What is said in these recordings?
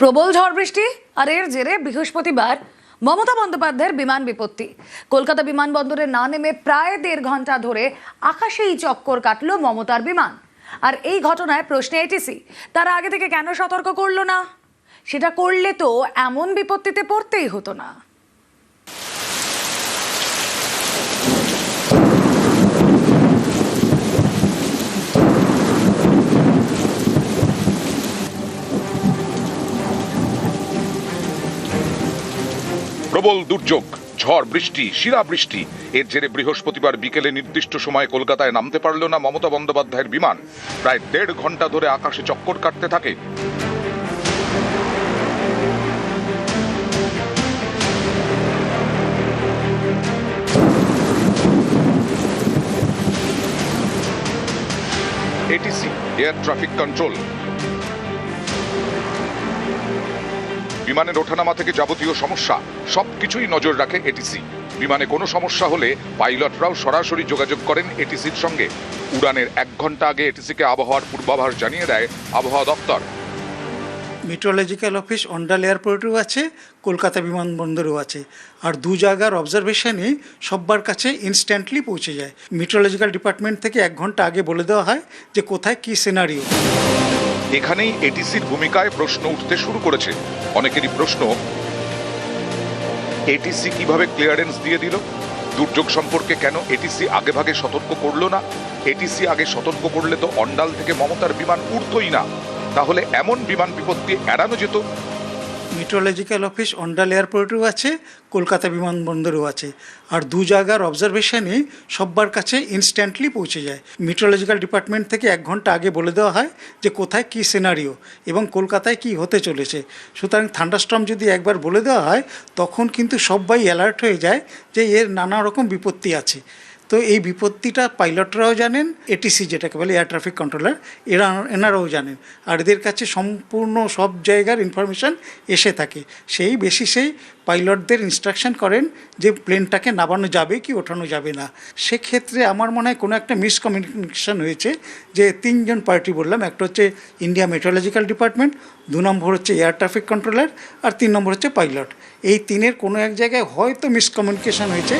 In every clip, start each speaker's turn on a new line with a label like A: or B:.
A: প্রবল ঝড় বৃষ্টি আর এর জেরে বৃহস্পতিবার মমতা বন্দ্যোপাধ্যায়ের বিমান বিপত্তি। কলকাতা বিমানবন্দরে না নেমে প্রায় 1.5 ঘন্টা ধরে আকাশেই চক্কর কাটলো মমতার বিমান। আর এই ঘটনায় প্রশ্নে এটিসি তারা আগে থেকে কেন সতর্ক করলো না? সেটা করলে তো এমন বিপত্তিতে পড়তেই হতো না।
B: প্রবল দুর্যোগ, ঝড় বৃষ্টি, শিলাবৃষ্টি এর জেরে বৃহস্পতিবার বিকেলে নির্দিষ্ট সময়ে কলকাতায় নামতে পারল না মমতা বন্দ্যোপাধ্যায়ের বিমান। প্রায় 1.5 ঘন্টা ধরে আকাশে চক্কর কাটতে থাকে। এটিসি এয়ার ট্রাফিক কন্ট্রোল বিমানের ওঠানামা থেকে যাবতীয় সমস্যা সবকিছুই নজর রাখে এটিসি। বিমানে কোনো সমস্যা হলে পাইলটরাও সরাসরি যোগাযোগ করেন এটিসির সঙ্গে। উড়ানের 1 ঘন্টা আগে এটিসিকে আবহাওয়ার পূর্বাভাস জানিয়ে দেয় আবহাওয়া দপ্তর।
C: মেট্রোলজিক্যাল অফিস অন্ডাল এয়ারপোর্টেও আছে, কলকাতা বিমানবন্দরেও আছে। আর 2 জায়গার অবজারভেশনই সব্বার কাছে ইনস্ট্যান্টলি পৌঁছে যায়। মেট্রোলজিক্যাল ডিপার্টমেন্ট থেকে 1 ঘন্টা আগে বলে দেওয়া হয় যে কোথায় কী সিনারিও।
B: এখানেই এটিসির ভূমিকায় প্রশ্ন উঠতে শুরু করেছে। অনেকেরই প্রশ্ন, এটিসি কিভাবে ক্লিয়ারেন্স দিয়ে দিল? দুর্যোগ সম্পর্কে কেন এটিসি আগেভাগে সতর্ক করলো না? এটিসি আগে সতর্ক করলে তো অন্ডাল থেকে মমতার বিমান উঠতই না। তাহলে এমন বিমান বিপত্তি এড়ানো যেত।
C: মেট্রোলজিক্যাল অফিস অন্ডাল এয়ারপোর্টেও আছে, কলকাতা বিমানবন্দরেও আছে। আর 2 জায়গার অবজারভেশনই সব্বার কাছে ইনস্ট্যান্টলি পৌঁছে যায়। মেট্রোলজিক্যাল ডিপার্টমেন্ট থেকে 1 ঘন্টা আগে বলে দেওয়া হয় যে কোথায় কী সিনারিও এবং কলকাতায় কী হতে চলেছে। সুতরাং থান্ডারস্টর্ম যদি একবার বলে দেওয়া হয় তখন কিন্তু সবাই অ্যালার্ট হয়ে যায় যে এর নানা রকম বিপত্তি আছে। তো এই বিপত্তিটা পাইলটরাও জানেন, এটিসি যেটাকে বলে এয়ার ট্রাফিক কন্ট্রোলার এনারাও জানেন। আর এদের কাছে সম্পূর্ণ সব জায়গার ইনফরমেশান এসে থাকে। সেই বেসিসেই পাইলটদের ইনস্ট্রাকশন করেন যে প্লেনটাকে নামানো যাবে কি ওঠানো যাবে না। সেক্ষেত্রে আমার মনে হয় কোনো একটা মিসকমিউনিকেশন হয়েছে যে 3 জন পার্টি বললাম, একটা হচ্ছে ইন্ডিয়া মেট্রোলজিক্যাল ডিপার্টমেন্ট, 2 নম্বর হচ্ছে এয়ার ট্রাফিক কন্ট্রোলার, আর 3 নম্বর হচ্ছে পাইলট। এই 3-এর কোনো এক জায়গায় হয়তো মিসকমিউনিকেশন হয়েছে।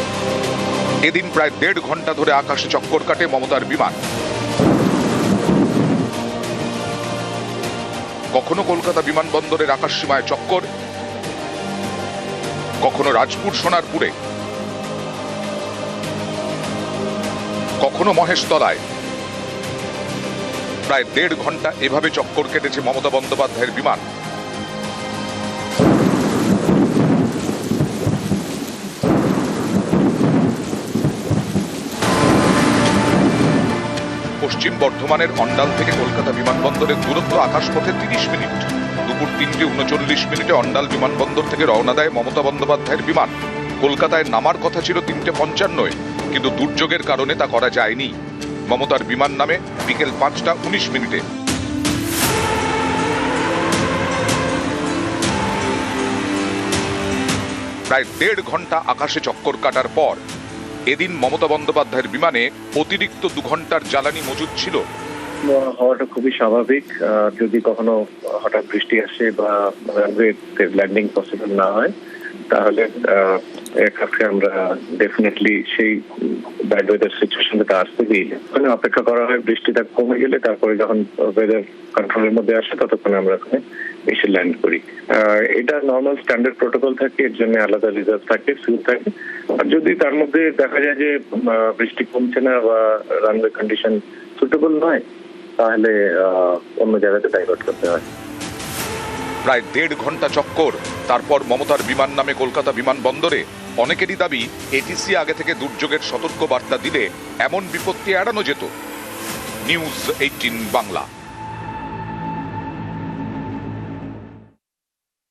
B: এদিন প্রায় 1.5 ঘন্টা ধরে আকাশে চক্কর কাটে মমতার বিমান। কখনো কলকাতা বিমানবন্দরের আকাশসীমায় চক্কর, কখনো রাজপুর সোনারপুরে, কখনো মহেশতলায়। প্রায় 1.5 ঘন্টা এভাবে চক্কর কেটেছে মমতা বন্দ্যোপাধ্যায়ের বিমান। পশ্চিম বর্ধমানের অন্ডাল থেকে কলকাতা বিমানবন্দরের দূরত্ব আকাশপথে 30 মিনিট। দুপুর 3:39 অন্ডাল বিমানবন্দর থেকে রওনা দেয় মমতা বন্দ্যোপাধ্যায়ের বিমান। কলকাতায় নামার কথা ছিল 3:55, কিন্তু দুর্যোগের কারণে তা করা যায়নি। মমতার বিমান নামে বিকেল 5:19। প্রায় 1.5 ঘন্টা আকাশে চক্কর কাটার পর এদিন মমতা বন্দ্যোপাধ্যায়ের বিমানে অতিরিক্ত 2 ঘন্টার জ্বালানি মজুদ ছিল।
D: হওয়াটা খুবই স্বাভাবিক। যদি কখনো হঠাৎ বৃষ্টি আসে বা ল্যান্ডিং পসিবল না হয় তাহলে এয়ারক্রাফটকে আমরা ডেফিনেটলি সেই ব্যাড ওয়েদার সিচুয়েশনটা আসতে দিই। ওখানে অপেক্ষা করা হয় বৃষ্টিটা কমে গেলে, তারপরে যখন ওয়েদার কন্ট্রোলের মধ্যে আসে ততক্ষণে আমরা ওখানে এসে ল্যান্ড করি। এটা নর্মাল স্ট্যান্ডার্ড প্রোটোকল থাকে, এর জন্য আলাদা রিজার্ভ থাকে, ফিউল থাকে। আর যদি তার মধ্যে দেখা যায় যে বৃষ্টি কমছে না বা রানওয়ে কন্ডিশন সুটেবল নয় তাহলে অন্য জায়গাতে ডাইভার্ট করতে হয়।
B: প্রায় 1.5 ঘন্টা চক্কর, তারপর মমতার বিমান নামে কলকাতা বিমানবন্দরে। অনেকেরই দাবি এটিসি আগে থেকে দুর্যোগের সতর্ক বার্তা দিলে এমন বিপত্তি এড়ানো যেত। নিউজ 18 বাংলা।